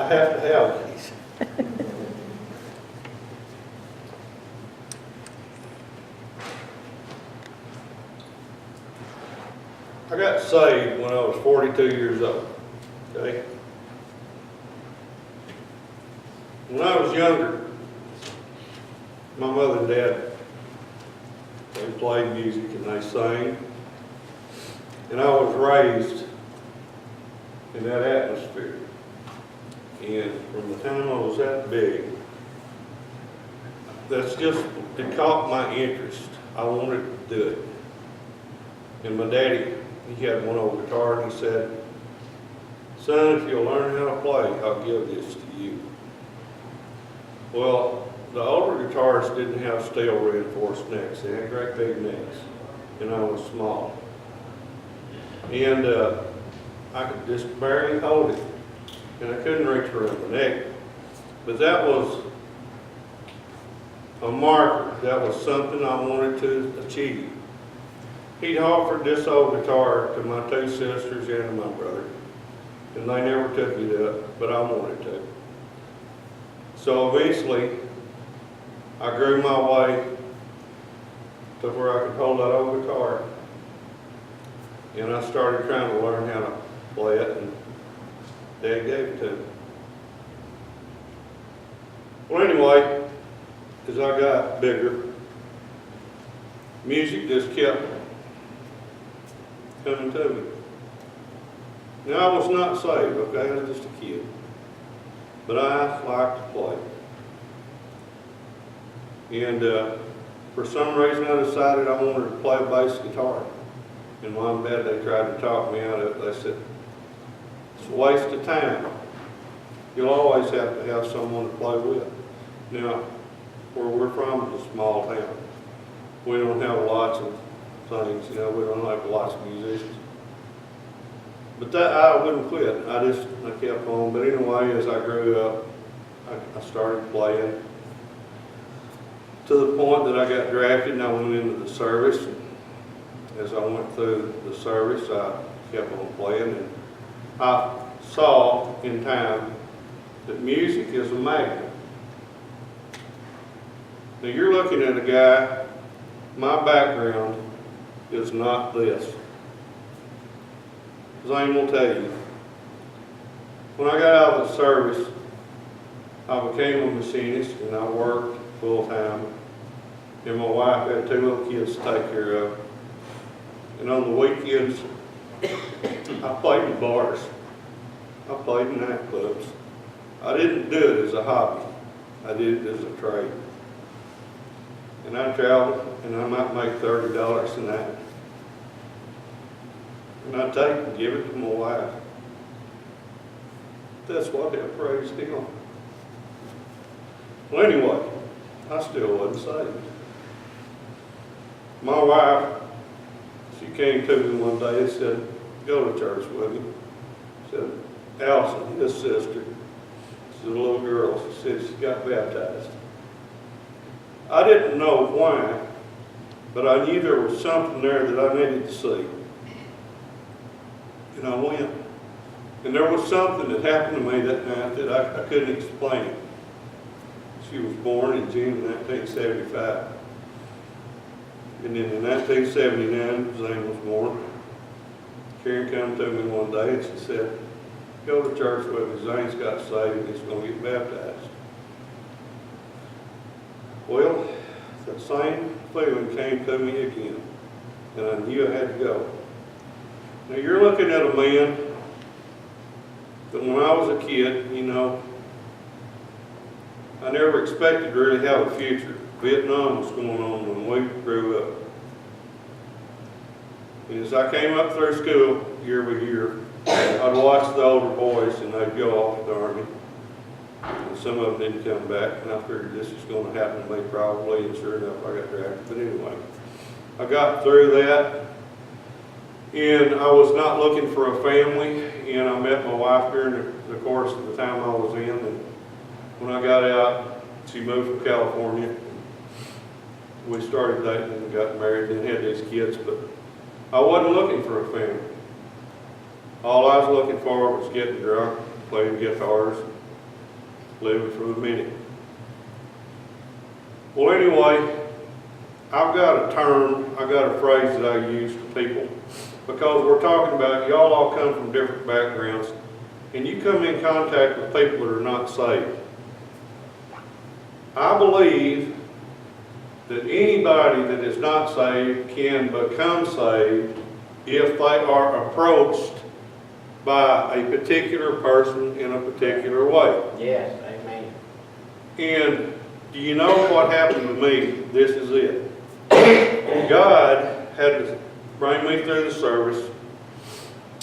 have to have these. I got saved when I was 42 years old, okay? When I was younger, my mother and dad, they played music and they sang. And I was raised in that atmosphere. And from the time I was that big, it caught my interest. I wanted to do it. And my daddy, he had one old guitar and he said, "Son, if you'll learn how to play, I'll give this to you." Well, the older guitars didn't have steel reinforced necks. They had great big necks, and I was small. And I could just barely hold it, and I couldn't reach around the neck. But that was a marker. That was something I wanted to achieve. He'd offered this old guitar to my two sisters and to my brother, and they never took it up, but I wanted to. So eventually, I grew my way to where I could hold that old guitar. And I started trying to learn how to play it, and Dad gave it to me. Well, anyway, as I got bigger, music just kept coming to me. Now, I was not saved, okay? I was just a kid. But I liked to play. And for some reason, I decided I wanted to play bass guitar. And Mom and Dad, they tried to talk me out of it. They said, "It's a waste of time. You'll always have to have someone to play with." Now, where we're from is a small town. We don't have lots of things, we don't have lots of musicians. But that, I wouldn't quit. I kept on. But anyway, as I grew up, I started playing to the point that I got drafted and I went into the service. And as I went through the service, I kept on playing, and I saw in time that music is a magnet. Now you're looking at a guy, my background is not this. Zane will tell you, when I got out of the service, I became a machinist and I worked full time. And my wife had two little kids to take care of. And on the weekends, I played in bars. I played in nightclubs. I didn't do it as a hobby. I did it as a trade. And I traveled, and I might make $30 a night. And I'd take it and give it to my wife. That's what I praised him. Well, anyway, I still wasn't saved. My wife, she came to me one day and said, "Go to church with me." She said, "Allison, his sister," she's a little girl, she said she got baptized. I didn't know why, but I knew there was something there that I needed to see. And I went. And there was something that happened to me that night that I couldn't explain. She was born in June of 1975. And then in 1979, Zane was born. Karen came to me one day and she said, "Go to church with me. Zane's got saved and he's going to get baptized." Well, that same feeling came to me again, and I knew I had to go. Now you're looking at a man that when I was a kid, I never expected to really have a future. Vietnam was going on when we grew up. And as I came up through school year by year, I'd watch the older boys and they'd go off to the Army. And some of them didn't come back, and I figured this was going to happen to me probably, and sure enough I got drafted. But anyway, I got through that, and I was not looking for a family, and I met my wife during the course of the time I was in, and when I got out, she moved from California. We started dating and got married and had these kids, but I wasn't looking for a family. All I was looking for was getting drunk, playing guitars, living for the minute. Well, anyway, I've got a term, I've got a phrase that I use to people, because we're talking about y'all all come from different backgrounds, and you come in contact with people that are not saved. I believe that anybody that is not saved can become saved if they are approached by a particular person in a particular way. Yes, amen. And do you know what happened to me? This is it. God had to bring me through the service.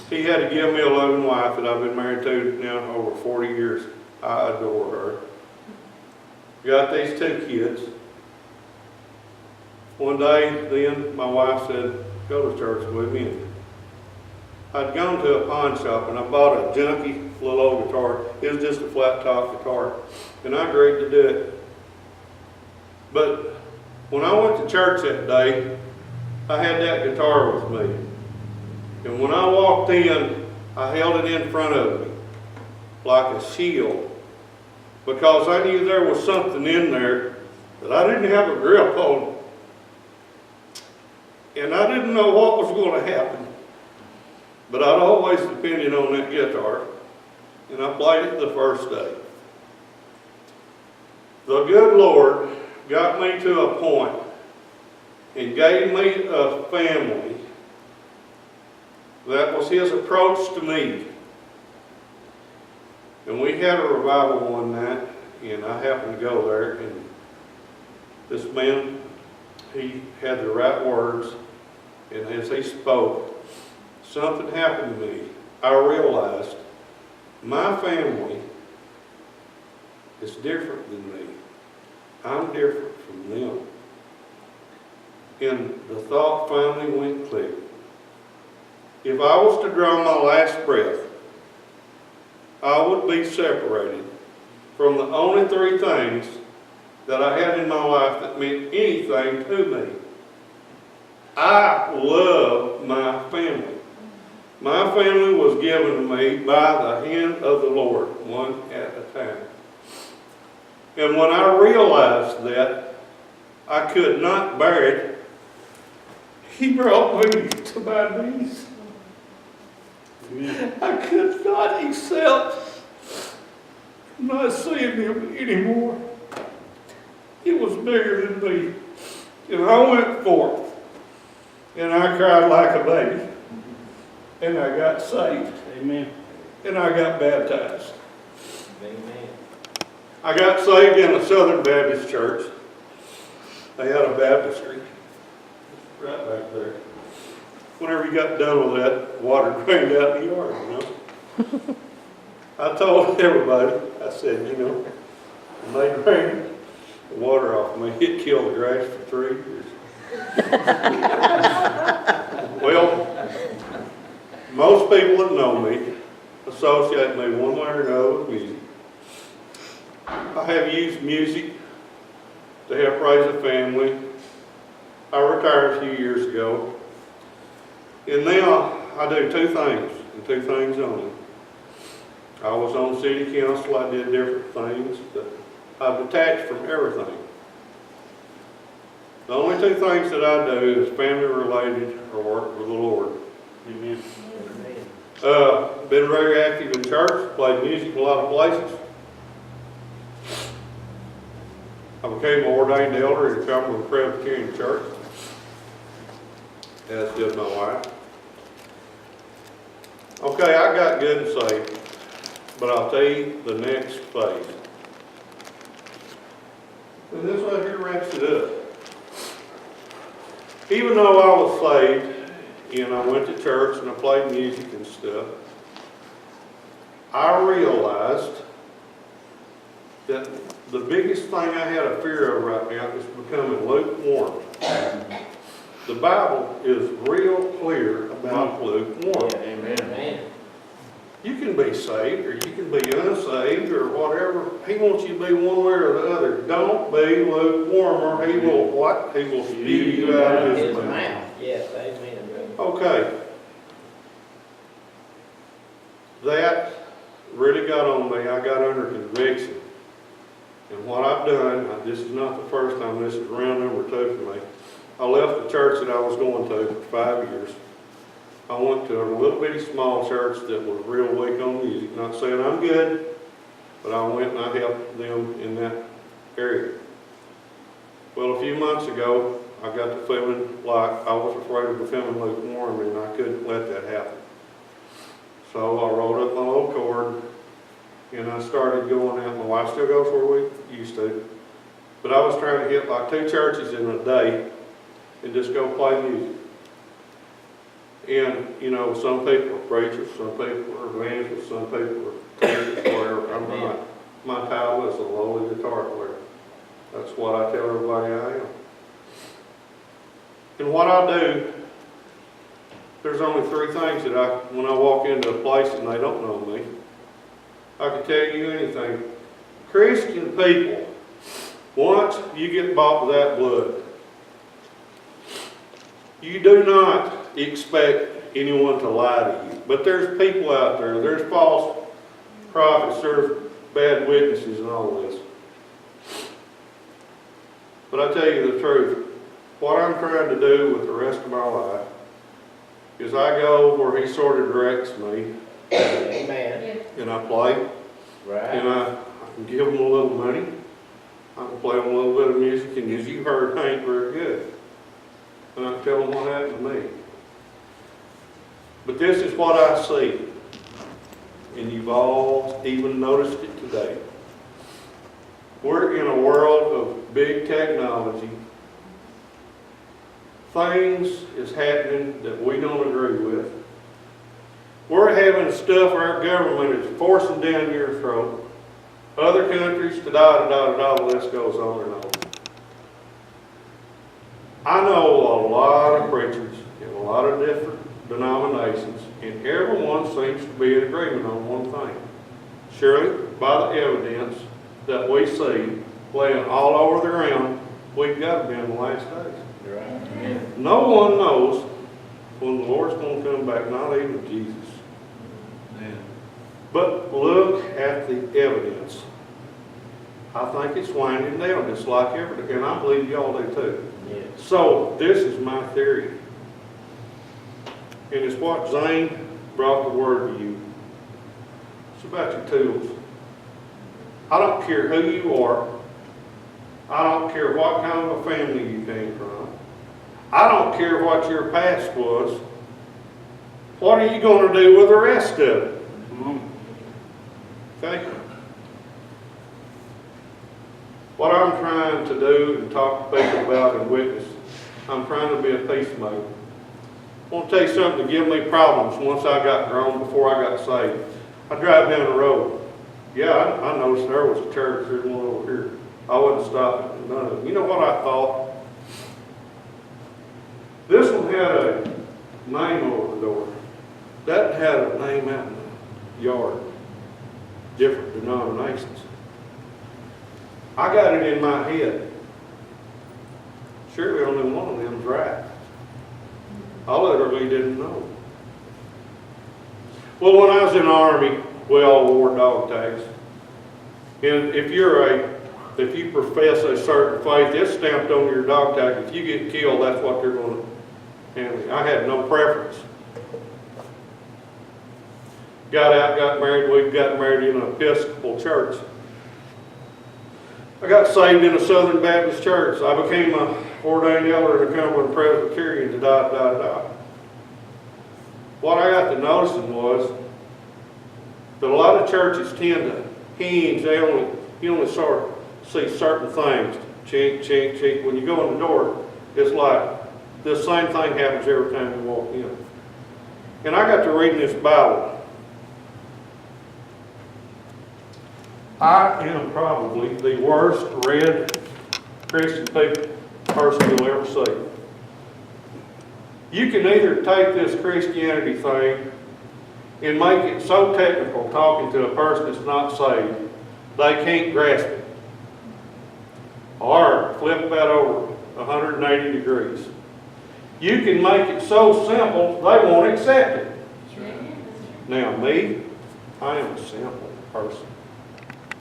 He had to give me a loving wife that I've been married to now over 40 years. I adore her. Got these 2 kids. One day, then, my wife said, go to church with me. And I'd gone to a pawn shop and I bought a junky little old guitar. It was just a flat top guitar. And I agreed to do it. But when I went to church that day, I had that guitar with me. And when I walked in, I held it in front of me like a shield, because I knew there was something in there that I didn't have a grip on. And I didn't know what was going to happen. But I'd always depended on that guitar. And I played it the first day. The good Lord got me to a point and gave me a family that was His approach to me. And we had a revival one night, and I happened to go there, and this man, he had the right words, and as he spoke, something happened to me. I realized my family is different than me. I'm different from them. And the thought finally went click. If I was to draw my last breath, I would be separated from the only 3 things that I had in my life that meant anything to me. I love my family. My family was given to me by the hand of the Lord, one at a time. And when I realized that I could not bear it, He brought me to my knees. I could not accept not seeing Him anymore. It was bigger than me. And I went forth, and I cried like a baby, and I got saved. Amen. And I got baptized. Amen. I got saved in a Southern Baptist church. They had a baptistry right back there. Whenever you got done with that, water drained out in the yard, you know. I told everybody, I said, you know, when they drained the water off me, it killed the grass for 3 years. Well, most people that know me associate me one way or another with music. I have used music to help raise a family. I retired a few years ago. And now I do 2 things, and 2 things only. I was on city council, I did different things, but I've detached from everything. The only 2 things that I do is family related or work with the Lord. Amen. Been very active in church, played music in a lot of places. I became an ordained elder in Cumberland Presbyterian Church, as did my wife. Okay, I got good and saved, but I'll tell you the next phase. And this right here wraps it up. Even though I was saved, and I went to church and I played music and stuff, I realized that the biggest thing I had a fear of right now is becoming lukewarm. The Bible is real clear about lukewarm. Yeah, amen. Amen. You can be saved or you can be unsaved or whatever. He wants you to be one way or the other. Don't be lukewarm or He will what? He will spew you out of His mouth. Yes, amen. Okay. That really got on me. I got under conviction. And what I've done, this is not the first time, this is round number 2 for me. I left the church that I was going to for 5 years. I went to a little bitty small church that was real weak on music. Not saying I'm good, but I went and I helped them in that area. Well, a few months ago, I got to feeling like I was afraid of becoming lukewarm, and I couldn't let that happen. So I rolled up my little cord, and I started going out. My wife still goes where we used to. But I was trying to hit like 2 churches in a day and just go play music. And, you know, some people are preachers, some people are evangelists, some people are teachers, whatever. I'm not. My title is a lowly guitar player. That's what I tell everybody I am. And what I do, there's only 3 things that when I walk into a place and they don't know me, I can tell you anything. Christian people, once you get bought with that blood, you do not expect anyone to lie to you. But there's people out there, there's false prophets, there's bad witnesses and all this. But I tell you the truth, what I'm trying to do with the rest of my life is I go where He sort of directs me. Amen. And I play. Right. And I can give them a little money. I can play them a little bit of music. And as you heard, I ain't very good. And I can tell them what happened to me. But this is what I see. And you've all even noticed it today. We're in a world of big technology. Things is happening that we don't agree with. We're having stuff our government is forcing down your throat. Other countries, the list goes on and on. I know a lot of preachers in a lot of different denominations, and everyone seems to be in agreement on one thing. Surely, by the evidence that we see laying all over the ground, we've got to be in the last days. Right. Amen. No one knows when the Lord's going to come back, not even Jesus. Amen. But look at the evidence. I think it's winding down just like everything, and I believe y'all do too. Yes. So, this is my theory. And it's what Zane brought the word to you. It's about your tools. I don't care who you are. I don't care what kind of a family you came from. I don't care what your past was. What are you going to do with the rest of it? Okay? What I'm trying to do and talk to people about and witness, I'm trying to be a peacemaker. I want to tell you something that gave me problems once I got grown, before I got saved. I drive down the road. Yeah, I noticed there was a church, there's one over here. I wasn't stopping at none of them. You know what I thought? This one had a name over the door. That had a name out in the yard. Different denominations. I got it in my head. Surely only one of them's right. I literally didn't know. Well, when I was in the Army, we all wore dog tags. And if you profess a certain faith, it's stamped on your dog tag. If you get killed, that's what they're going to handle. I had no preference. Got out, got married. We got married in an Episcopal church. I got saved in a Southern Baptist church. I became an ordained elder in a Cumberland Presbyterian, What I got to noticing was that a lot of churches tend to hinge. You only sort of see certain things. Chink, chink, chink. When you go in the door, it's like the same thing happens every time you walk in. And I got to reading this Bible. I am probably the worst read Christian person you'll ever see. You can either take this Christianity thing and make it so technical, talking to a person that's not saved, they can't grasp it. Or flip that over 180 degrees. You can make it so simple, they won't accept it. Now me, I am a simple person.